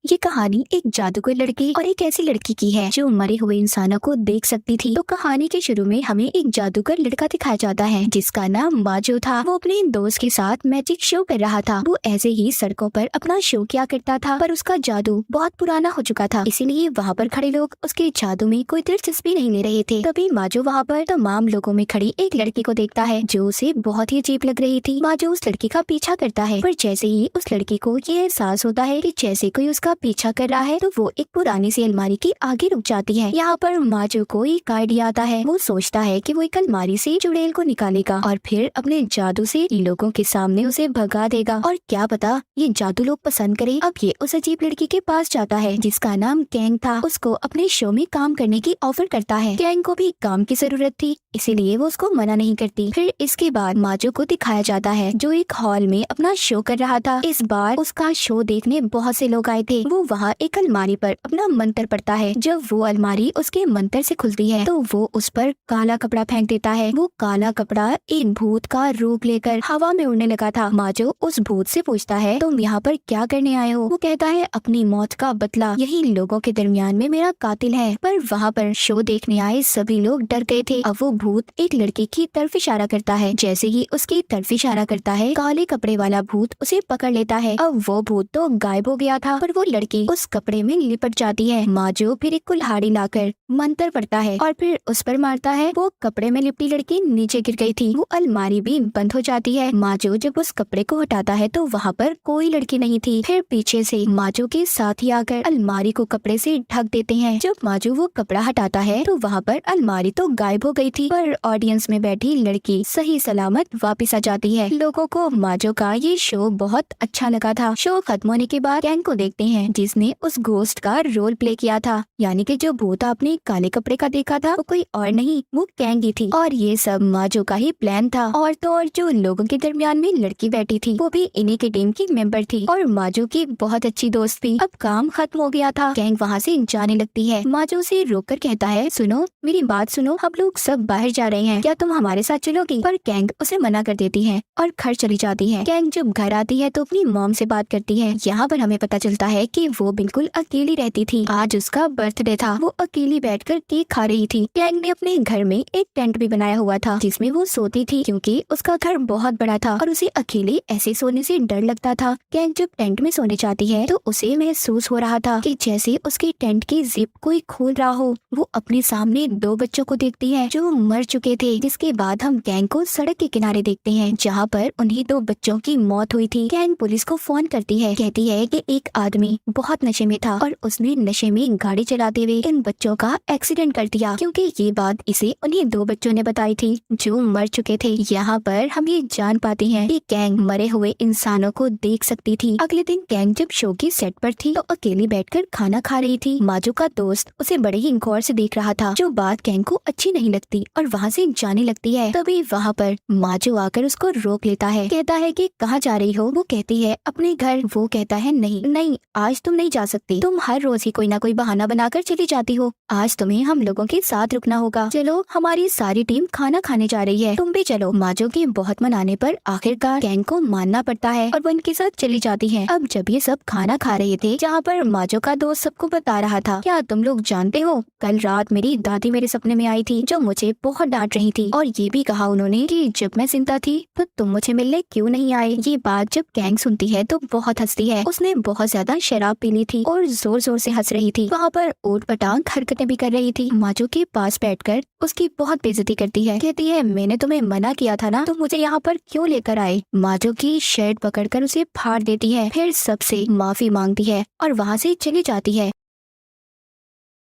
ये कहानी एक जादूगर लड़के और एक ऐसी लड़की की है जो मरे हुए इंसानों को देख सकती थी। तो कहानी के शुरू में हमें एक जादूगर लड़का दिखाया जाता है जिसका नाम माजो था। वो अपने दोस्त के साथ मैजिक शो कर रहा था। वो ऐसे ही सड़कों पर अपना शो किया करता था, पर उसका जादू बहुत पुराना हो चुका था, इसीलिए वहाँ पर खड़े लोग उसके जादू में कोई दिलचस्पी नहीं ले रहे थे। तभी माजो वहाँ पर तमाम लोगों में खड़ी एक लड़की को देखता है जो उसे बहुत ही अजीब लग रही थी। माजो उस लड़की का पीछा करता है, पर जैसे ही उस लड़की को ये एहसास होता है कि जैसे कोई उसका पीछा कर रहा है तो वो एक पुरानी सी अलमारी के आगे रुक जाती है। यहाँ पर माजो को एक आइडिया आता है। वो सोचता है कि वो एक अलमारी से चुड़ैल को निकालेगा और फिर अपने जादू से लोगों के सामने उसे भगा देगा। और क्या पता ये जादू लोग पसंद करे। अब ये उस अजीब लड़की के पास जाता है जिसका नाम कैंग था। उसको अपने शो में काम करने की ऑफर करता है। कैंग को भी काम की जरूरत थी, इसीलिए वो उसको मना नहीं करती। फिर इसके बाद माजो को दिखाया जाता है जो एक हॉल में अपना शो कर रहा था। इस बार उसका शो देखने बहुत से लोग आए थे। वो वहाँ एक अलमारी पर अपना मंत्र पढ़ता है। जब वो अलमारी उसके मंत्र से खुलती है तो वो उस पर काला कपड़ा फेंक देता है। वो काला कपड़ा एक भूत का रूप लेकर हवा में उड़ने लगा था। माजो उस भूत से पूछता है, तुम यहाँ पर क्या करने आए हो? वो कहता है, अपनी मौत का बदला। यही लोगों के दरमियान में मेरा कातिल है। पर वहाँ पर शो देखने आए सभी लोग डर गए थे। अब वो भूत एक लड़की की तरफ इशारा करता है। जैसे ही उसकी तरफ इशारा करता है, काले कपड़े वाला भूत उसे पकड़ लेता है। अब वो भूत तो गायब हो गया था, पर वो लड़की उस कपड़े में लिपट जाती है। माजो फिर एक कुल्हाड़ी लाकर मंत्र पढ़ता है और फिर उस पर मारता है। वो कपड़े में लिपटी लड़की नीचे गिर गई थी। वो अलमारी भी बंद हो जाती है। माजो जब उस कपड़े को हटाता है तो वहाँ पर कोई लड़की नहीं थी। फिर पीछे से माजो के साथी आकर अलमारी को कपड़े से ढक देते हैं। जब माजो वो कपड़ा हटाता है तो वहाँ पर अलमारी तो गायब हो गई थी, पर ऑडियंस में बैठी लड़की सही सलामत वापस आ जाती है। लोगों को माजो का ये शो बहुत अच्छा लगा था। शो खत्म होने के बाद कैंग को देखते हैं जिसने उस घोस्ट का रोल प्ले किया था, यानी कि जो भूत आपने काले कपड़े का देखा था वो कोई और नहीं, वो कैंग ही थी। और ये सब माजो का ही प्लान था। और तो और जो लोगों के दरमियान में लड़की बैठी थी वो भी इन्हीं की टीम की मेंबर थी और माजो की बहुत अच्छी दोस्त थी। अब काम खत्म हो गया था। कैंग वहाँ से जाने लगती है। माजो से रोककर कहता है, सुनो मेरी बात सुनो, हम लोग सब बाहर जा रहे हैं, क्या तुम हमारे साथ चलोगी? पर कैंग उसे मना कर देती है और घर चली जाती है। कैंग जब घर आती है तो अपनी मॉम से बात करती है। यहाँ पर हमें पता चलता है कि वो बिल्कुल अकेली रहती थी। आज उसका बर्थडे था। वो अकेली बैठकर केक खा रही थी। कैंग ने अपने घर में एक टेंट भी बनाया हुआ था जिसमें वो सोती थी, क्योंकि उसका घर बहुत बड़ा था और उसे अकेले ऐसे सोने से डर लगता था। कैंग जब टेंट में सोने जाती है तो उसे महसूस हो रहा था कि जैसे उसके टेंट की जिप कोई खोल रहा हो। वो अपने सामने दो बच्चों को देखती है जो मर चुके थे। जिसके बाद हम कैंग को सड़क के किनारे देखते हैं जहाँ पर उन्हीं दो बच्चों की मौत हुई थी। कैंग पुलिस को फोन करती है, कहती है कि एक आदमी बहुत नशे में था और उसने नशे में गाड़ी चलाते हुए इन बच्चों का एक्सीडेंट कर दिया, क्योंकि ये बात इसे उन्हीं दो बच्चों ने बताई थी जो मर चुके थे। यहाँ पर हम ये जान पाते हैं कि कैंग मरे हुए इंसानों को देख सकती थी। अगले दिन कैंग जब शो की सेट पर थी तो अकेली बैठकर खाना खा रही थी। माजो का दोस्त उसे बड़े ही गौर से देख रहा था, जो बात कैंग को अच्छी नहीं लगती और वहाँ से जाने लगती है। तभी वहाँ पर माजो आकर उसको रोक लेता है, कहता है कि कहाँ जा रही हो? वो कहती है अपने घर। वो कहता है नहीं नहीं, आज तुम नहीं जा सकती। तुम हर रोज ही कोई ना कोई बहाना बनाकर चली जाती हो। आज तुम्हें हम लोगों के साथ रुकना होगा। चलो, हमारी सारी टीम खाना खाने जा रही है, तुम भी चलो। माजो के बहुत मनाने पर आखिरकार कैंग को मानना पड़ता है और वो उनके साथ चली जाती है। अब जब ये सब खाना खा रहे थे, जहाँ पर माजो का दोस्त सबको बता रहा था, क्या तुम लोग जानते हो कल रात मेरी दादी मेरे सपने में आई थी जो मुझे बहुत डांट रही थी, और ये भी कहा उन्होंने कि जब मैं जिंदा थी तो तुम मुझे मिलने क्यों नहीं आए। ये बात जब कैंग सुनती है तो बहुत हंसती है। उसने बहुत ज्यादा शराब पी ली थी और जोर जोर से हंस रही थी। वहाँ पर ऊट पटांग हरकतें भी कर रही थी। माजो के पास बैठकर उसकी बहुत बेइज्जती करती है, कहती है मैंने तुम्हें मना किया था ना, तो मुझे यहाँ पर क्यों लेकर आए। माजो की शर्ट पकड़कर उसे फाड़ देती है, फिर सबसे माफी मांगती है और वहाँ से चली जाती है।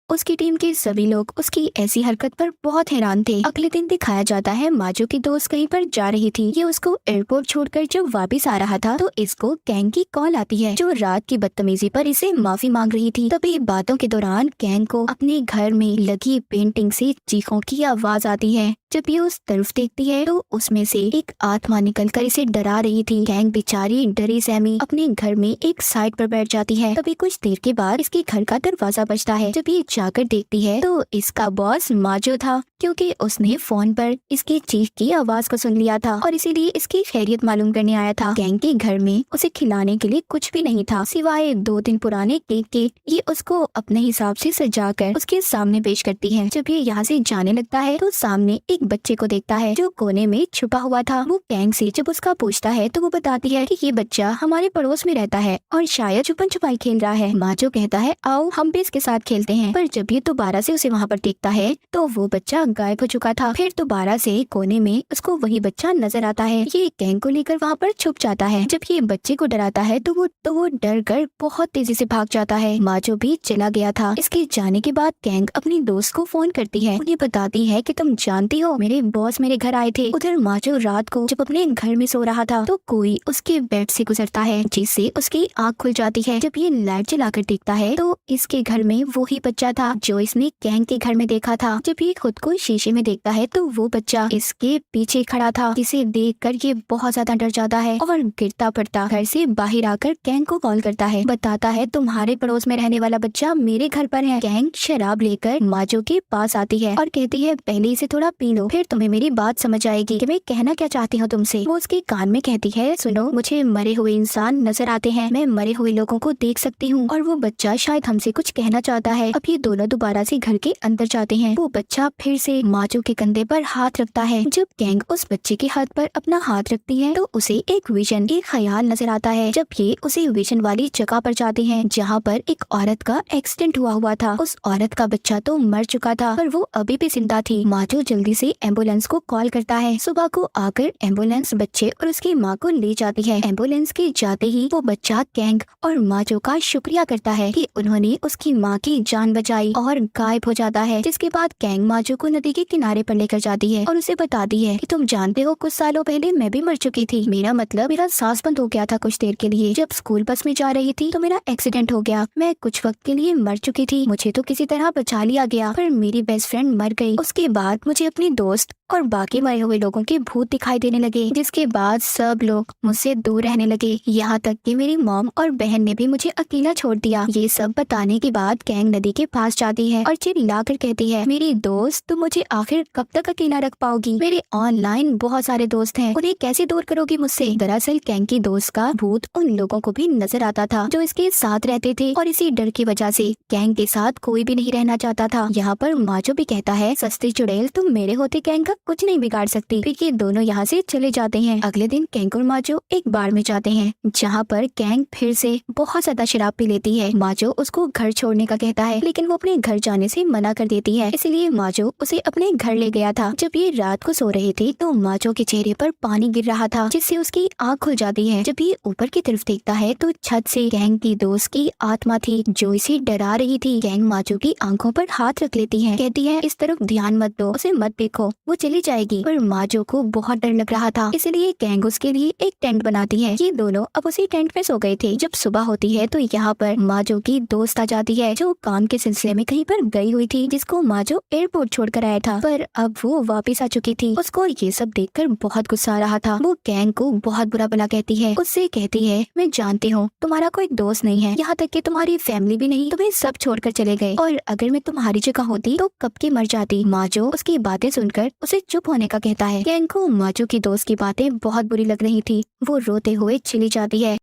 उसकी टीम के सभी लोग उसकी ऐसी हरकत पर बहुत हैरान थे। अगले दिन दिखाया जाता है माजो की दोस्त कहीं पर जा रही थी। ये उसको एयरपोर्ट छोड़कर जब वापस आ रहा था तो इसको कैंग की कॉल आती है जो रात की बदतमीजी पर इसे माफी मांग रही थी। तभी बातों के दौरान कैंग को अपने घर में लगी पेंटिंग से चीखों की आवाज आती है। जब ये उस तरफ देखती है तो उसमें से एक आत्मा निकलकर इसे डरा रही थी। कैंग बेचारी डरी सहमी अपने घर में एक साइड पर बैठ जाती है। तभी कुछ देर के बाद इसके घर का दरवाजा बजता है। जब ये जाकर देखती है तो इसका बॉस माजो था। क्योंकि उसने फोन पर इसकी चीख की आवाज को सुन लिया था और इसीलिए इसकी खैरियत मालूम करने आया था। कैंग के घर में उसे खिलाने के लिए कुछ भी नहीं था सिवाय 2 दिन पुराने केक के। ये उसको अपने हिसाब से सजाकर उसके सामने पेश करती है। जब ये यहाँ से जाने लगता है तो सामने एक बच्चे को देखता है जो कोने में छुपा हुआ था। वो कैंग से जब उसका पूछता है तो वो बताती है कि ये बच्चा हमारे पड़ोस में रहता है और शायद छुपन छुपाई खेल रहा है। माजो कहता है आओ हम भी इसके साथ खेलते हैं, पर जब ये दोबारा से उसे वहाँ पर देखता है तो वो बच्चा गायब हो चुका था। फिर दोबारा से कोने में उसको वही बच्चा नजर आता है। ये कैंग को लेकर वहाँ पर छुप जाता है। जब ये बच्चे को डराता है तो वो डर कर बहुत तेजी से भाग जाता है। माजो भी चला गया था। इसके जाने के बाद कैंग अपनी दोस्त को फोन करती है। उन्हें बताती है कि तुम जानती हो मेरे बॉस मेरे घर आए थे। उधर माजो रात को जब अपने घर में सो रहा था तो कोई उसके बेड से गुजरता है जिससे उसकी आँख खुल जाती है। जब ये लाइट जलाकर देखता है तो इसके घर में वो ही बच्चा था जो इसने कैंग के घर में देखा था। जब ये खुद को शीशे में देखता है तो वो बच्चा इसके पीछे खड़ा था, जिसे देखकर ये बहुत ज्यादा डर जाता है और गिरता पड़ता घर से बाहर आकर कैंग को कॉल करता है। बताता है तुम्हारे पड़ोस में रहने वाला बच्चा मेरे घर पर है। कैंग शराब लेकर माजो के पास आती है और कहती है पहले इसे थोड़ा पी लो, फिर तुम्हें मेरी बात समझ आएगी कि मैं कहना क्या चाहती हूँ तुमसे। वो उसके कान में कहती है सुनो, मुझे मरे हुए इंसान नजर आते हैं, मैं मरे हुए लोगों को देख सकती हूँ और वो बच्चा शायद हमसे कुछ कहना चाहता है। अब ये दोनों दोबारा से घर के अंदर जाते हैं। वो बच्चा फिर से माजो के कंधे पर हाथ रखता है। जब कैंग उस बच्चे के हाथ पर अपना हाथ रखती है तो उसे एक विजन, एक ख्याल नजर आता है। जब ये उसे विजन वाली जगह पर जाते हैं जहाँ पर एक औरत का एक्सीडेंट हुआ था। उस औरत का बच्चा तो मर चुका था पर वो अभी भी जिंदा थी। माजो जल्दी से एम्बुलेंस को कॉल करता है। सुबह को आकर एम्बुलेंस बच्चे और उसकी माँ को ले जाती है। एम्बुलेंस के जाते ही वो बच्चा कैंग और माजो का शुक्रिया करता है कि उन्होंने उसकी माँ की जान बचाई और गायब हो जाता है। जिसके बाद कैंग माजो को नदी के किनारे पर लेकर जाती है और उसे बताती है कि तुम जानते हो कुछ सालों पहले मैं भी मर चुकी थी। मेरा मतलब मेरा सांस बंद हो गया था कुछ देर के लिए। जब स्कूल बस में जा रही थी तो मेरा एक्सीडेंट हो गया। मैं कुछ वक्त के लिए मर चुकी थी। मुझे तो किसी तरह बचा लिया गया पर मेरी बेस्ट फ्रेंड मर गई। उसके बाद मुझे अपनी दोस्त और बाकी मरे हुए लोगों के भूत दिखाई देने लगे, जिसके बाद सब लोग मुझसे दूर रहने लगे। यहाँ तक कि मेरी मॉम और बहन ने भी मुझे अकेला छोड़ दिया। ये सब बताने के बाद कैंग नदी के पास जाती है और चिल्लाकर कहती है मेरी दोस्त तुम मुझे आखिर कब तक अकेला रख पाओगी? मेरे ऑनलाइन बहुत सारे दोस्त हैं, उन्हें कैसे दूर करोगी मुझसे? दरअसल कैंग की दोस्त का भूत उन लोगों को भी नजर आता था जो इसके साथ रहते थे और इसी डर की वजह से कैंग के साथ कोई भी नहीं रहना चाहता था। यहाँ पर माजो भी कहता है सस्ती चुड़ैल, तुम मेरे होते कैंग का कुछ नहीं बिगाड़ सकती। फिर ये दोनों यहाँ से चले जाते हैं। अगले दिन कैंग और माजो एक बार में जाते हैं जहाँ पर कैंग फिर से बहुत ज्यादा शराब पी लेती है। माजो उसको घर छोड़ने का कहता है लेकिन वो अपने घर जाने से मना कर देती है, इसलिए माजो उसे अपने घर ले गया था। जब ये रात को सो रहे थे तो माजो के चेहरे पर पानी गिर रहा था जिससे उसकी आँख खुल जाती है। जब ये ऊपर की तरफ देखता है तो छत से कैंग की दोस्त की आत्मा थी जो इसे डरा रही थी। कैंग माजो की आंखों पर हाथ रख लेती है, कहती है इस तरफ ध्यान मत दो, उसे मत देखो, वो चली जाएगी। पर माजो को बहुत डर लग रहा था इसलिए कैंग उसके लिए एक टेंट बनाती है। ये दोनों अब उसी टेंट में सो गए थे। जब सुबह होती है तो यहाँ पर माजो की दोस्त आ जाती है जो काम के सिलसिले में कहीं पर गई हुई थी, जिसको माजो एयरपोर्ट छोड़कर आया था, पर अब वो वापस आ चुकी थी। उसको ये सब देखकर बहुत गुस्सा आ रहा था। वो कैंग को बहुत बुरा भला कहती है, उससे कहती है मैं जानती हूँ तुम्हारा कोई दोस्त नहीं है, यहाँ तक कि तुम्हारी फैमिली भी नहीं, तुम्हें सब छोड़कर चले गए और अगर मैं तुम्हारी जगह होती तो कब की मर जाती। माजो उसकी बातें सुनकर उसे चुप होने का कहता है। कैंग को माजो की दोस्त की बातें बहुत बुरी लग रही थी, वो रोते हुए चली जाती है।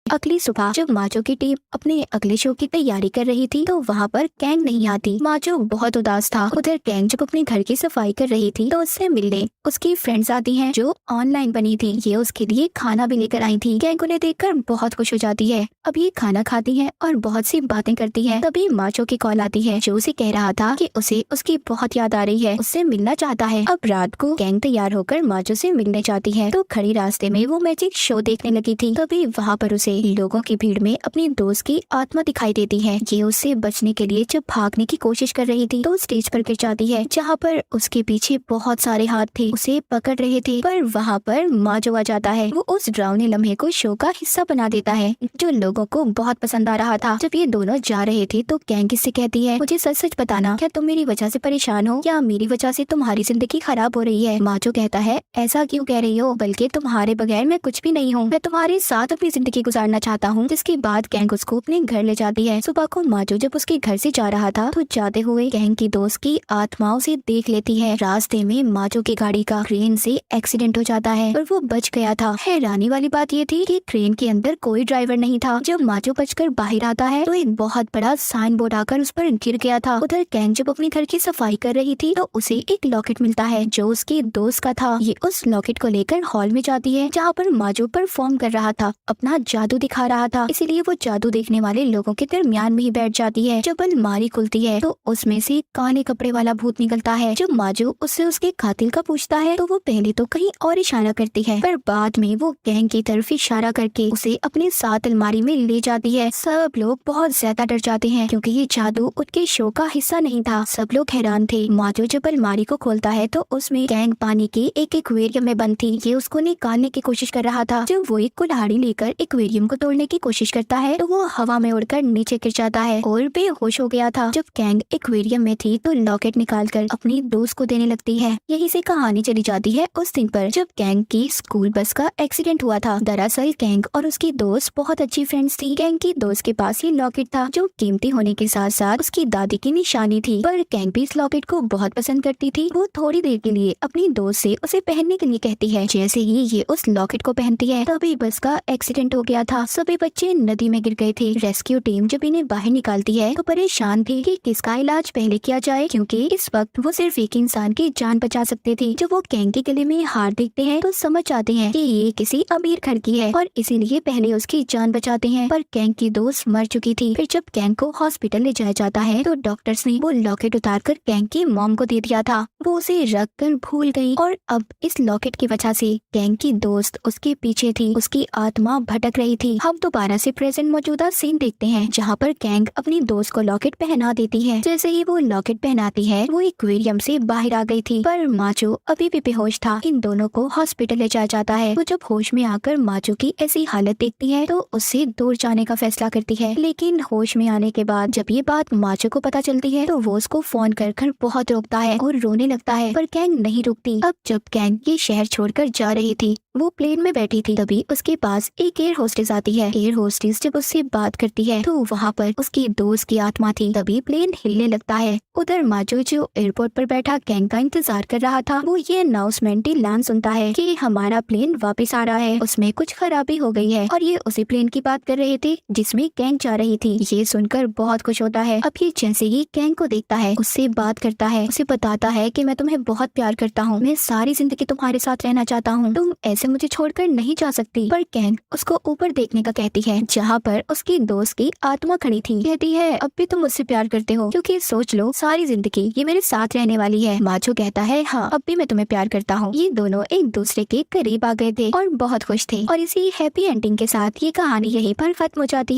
अगली सुबह जब माजो की टीम अपने अगले शो की तैयारी कर रही थी तो वहाँ पर कैंग नहीं आती। माजो बहुत उदास था। उधर कैंग जब अपने घर की सफाई कर रही थी तो उससे मिलने उसकी फ्रेंड्स आती हैं जो ऑनलाइन बनी थी। ये उसके लिए खाना भी लेकर आई थी। कैंग उन्हें देखकर बहुत खुश हो जाती है। अब ये खाना खाती है और बहुत सी बातें करती है। तभी माजो की कॉल आती है जो उसे कह रहा था कि उसे उसकी बहुत याद आ रही है, उससे मिलना चाहता है। अब रात को कैंग तैयार होकर माजो से मिलने जाती है तो खड़ी रास्ते में वो मैजिक शो देखने लगी थी। तभी वहाँ पर उसे लोगों की भीड़ में अपनी दोस्त की आत्मा दिखाई देती है। ये उससे बचने के लिए जब भागने की कोशिश कर रही थी तो स्टेज पर गिर जाती है जहाँ पर उसके पीछे बहुत सारे हाथ थे, उसे पकड़ रहे थे। पर वहाँ पर माजो आ जाता है। वो उस डरावने लम्हे को शो का हिस्सा बना देता है जो लोगों को बहुत पसंद आ रहा था। जब ये दोनों जा रहे थे तो कैंग इससे कहती है मुझे सच सच बताना, क्या तुम मेरी वजह से परेशान हो या मेरी वजह से तुम्हारी जिंदगी खराब हो रही है? माजो कहता है ऐसा क्यों कह रही हो, बल्कि तुम्हारे बगैर मैं कुछ भी नहीं हूँ, मैं तुम्हारे साथ अपनी जिंदगी गुजार उतारना चाहता हूँ। जिसके बाद गैंग उसको अपने घर ले जाती है। सुबह को माजो जब उसके घर से जा रहा था तो जाते हुए गैंग की दोस्त की आत्मा उसे देख लेती है। रास्ते में माजो की गाड़ी का क्रेन से एक्सीडेंट हो जाता है और वो बच गया था। हैरानी वाली बात ये थी कि ट्रेन के अंदर कोई ड्राइवर नहीं था। जब माजो बचकर बाहर आता है तो एक बहुत बड़ा साइन बोर्ड आकर उस पर गिर गया था। उधर गैंग जब अपने घर की सफाई कर रही थी तो उसे एक लॉकेट मिलता है जो उसके दोस्त का था। ये उस लॉकेट को लेकर हॉल में जाती है जहाँ पर माजो परफॉर्म कर रहा था, अपना जादू दिखा रहा था। इसीलिए वो जादू देखने वाले लोगों के दरमियान में ही बैठ जाती है। जब अलमारी खुलती है तो उसमें से काले कपड़े वाला भूत निकलता है। जब माजो उससे उसके कातिल का पूछता है तो वो पहले तो कहीं और इशारा करती है, पर बाद में वो गैंग की तरफ इशारा करके उसे अपने साथ अलमारी में ले जाती है। सब लोग बहुत ज्यादा डर जाते हैं क्योंकि ये जादू उनके शो का हिस्सा नहीं था। सब लोग हैरान थे। माजो जब अलमारी को खोलता है तो उसमें गैंग पानी के एक एक्वेरियम में बंद थी। ये उसको निकालने की कोशिश कर रहा था। जब वो एक कुल्हाड़ी लेकर एक्वेरियम को तोड़ने की कोशिश करता है तो वो हवा में उड़कर नीचे गिर जाता है और बेहोश हो गया था। जब गैंग एक्वेरियम में थी तो लॉकेट निकालकर अपनी दोस्त को देने लगती है। यही से कहानी चली जाती है उस दिन पर जब गैंग की स्कूल बस का एक्सीडेंट हुआ था। दरअसल गैंग और उसकी दोस्त बहुत अच्छी फ्रेंड्स थी। गैंग की दोस्त के पास ये लॉकेट था जो कीमती होने के साथ साथ उसकी दादी की निशानी थी, पर गैंग भी इस लॉकेट को बहुत पसंद करती थी। वो थोड़ी देर के लिए अपनी दोस्त से उसे पहनने के लिए कहती है। जैसे ही ये उस लॉकेट को पहनती है तभी बस का एक्सीडेंट हो गया था। सभी बच्चे नदी में गिर गए थे। रेस्क्यू टीम जब इन्हें बाहर निकालती है तो परेशान थी कि किसका इलाज पहले किया जाए, क्योंकि इस वक्त वो सिर्फ एक इंसान की जान बचा सकते थे। जब वो गैंग के गले में हार देखते हैं तो समझ जाते हैं कि ये किसी अमीर घर की है और इसीलिए पहले उसकी जान बचाते हैं। पर गैंग की दोस्त मर चुकी थी। फिर जब गैंग को हॉस्पिटल ले जाया जाता है तो डॉक्टर्स ने वो लॉकेट उतारकर गैंग की मॉम को दे दिया था। वो उसे रख कर भूल गई और अब इस लॉकेट की वजह से गैंग की दोस्त उसके पीछे थी। उसकी आत्मा भटक रही थी। हम दोबारा से प्रेजेंट मौजूदा सीन देखते हैं जहाँ पर गैंग अपनी दोस्त को लॉकेट पहना देती है। जैसे ही वो लॉकेट पहनाती है वो एक्वेरियम से बाहर आ गई थी, पर माचो अभी भी बेहोश था। इन दोनों को हॉस्पिटल ले जाया जाता है। वो जब होश में आकर माचो की ऐसी हालत देखती है तो उससे दूर जाने का फैसला करती है। लेकिन होश में आने के बाद जब ये बात माचो को पता चलती है तो वो उसको फोन कर बहुत रोकता है और रोने लगता है, पर गैंग नहीं रुकती। अब जब गैंग ये शहर छोड़कर जा रही थी वो प्लेन में बैठी थी, तभी उसके पास एक एयर होस्टेस आती है। एयर होस्टेस जब उससे बात करती है तो वहाँ पर उसकी दोस्त की आत्मा थी। तभी प्लेन हिलने लगता है। उधर माजो जो एयरपोर्ट पर बैठा गैंग का इंतजार कर रहा था वो ये अनाउंसमेंट ऐलान सुनता है कि हमारा प्लेन वापस आ रहा है, उसमें कुछ खराबी हो गई है। और ये उसी प्लेन की बात कर रहे थे जिसमें गैंग जा रही थी। ये सुनकर बहुत खुश होता है। अब ये जैसे ही गैंग को देखता है उससे बात करता है, उसे बताता है कि मैं तुम्हें बहुत प्यार करता हूँ, मैं सारी जिंदगी तुम्हारे साथ रहना चाहता हूँ, तुम ऐसे मुझे छोड़कर नहीं जा सकती। पर गैंग उसको ऊपर देखने का कहती है जहाँ पर उसकी दोस्त की आत्मा खड़ी थी। कहती है अब भी तुम मुझसे प्यार करते हो, क्योंकि सोच लो सारी जिंदगी ये मेरे साथ रहने वाली है। माचो कहता है हाँ अब भी मैं तुम्हें प्यार करता हूँ। ये दोनों एक दूसरे के करीब आ गए थे और बहुत खुश थे। और इसी हैप्पी एंडिंग के साथ ये कहानी यहीं पर खत्म हो जाती।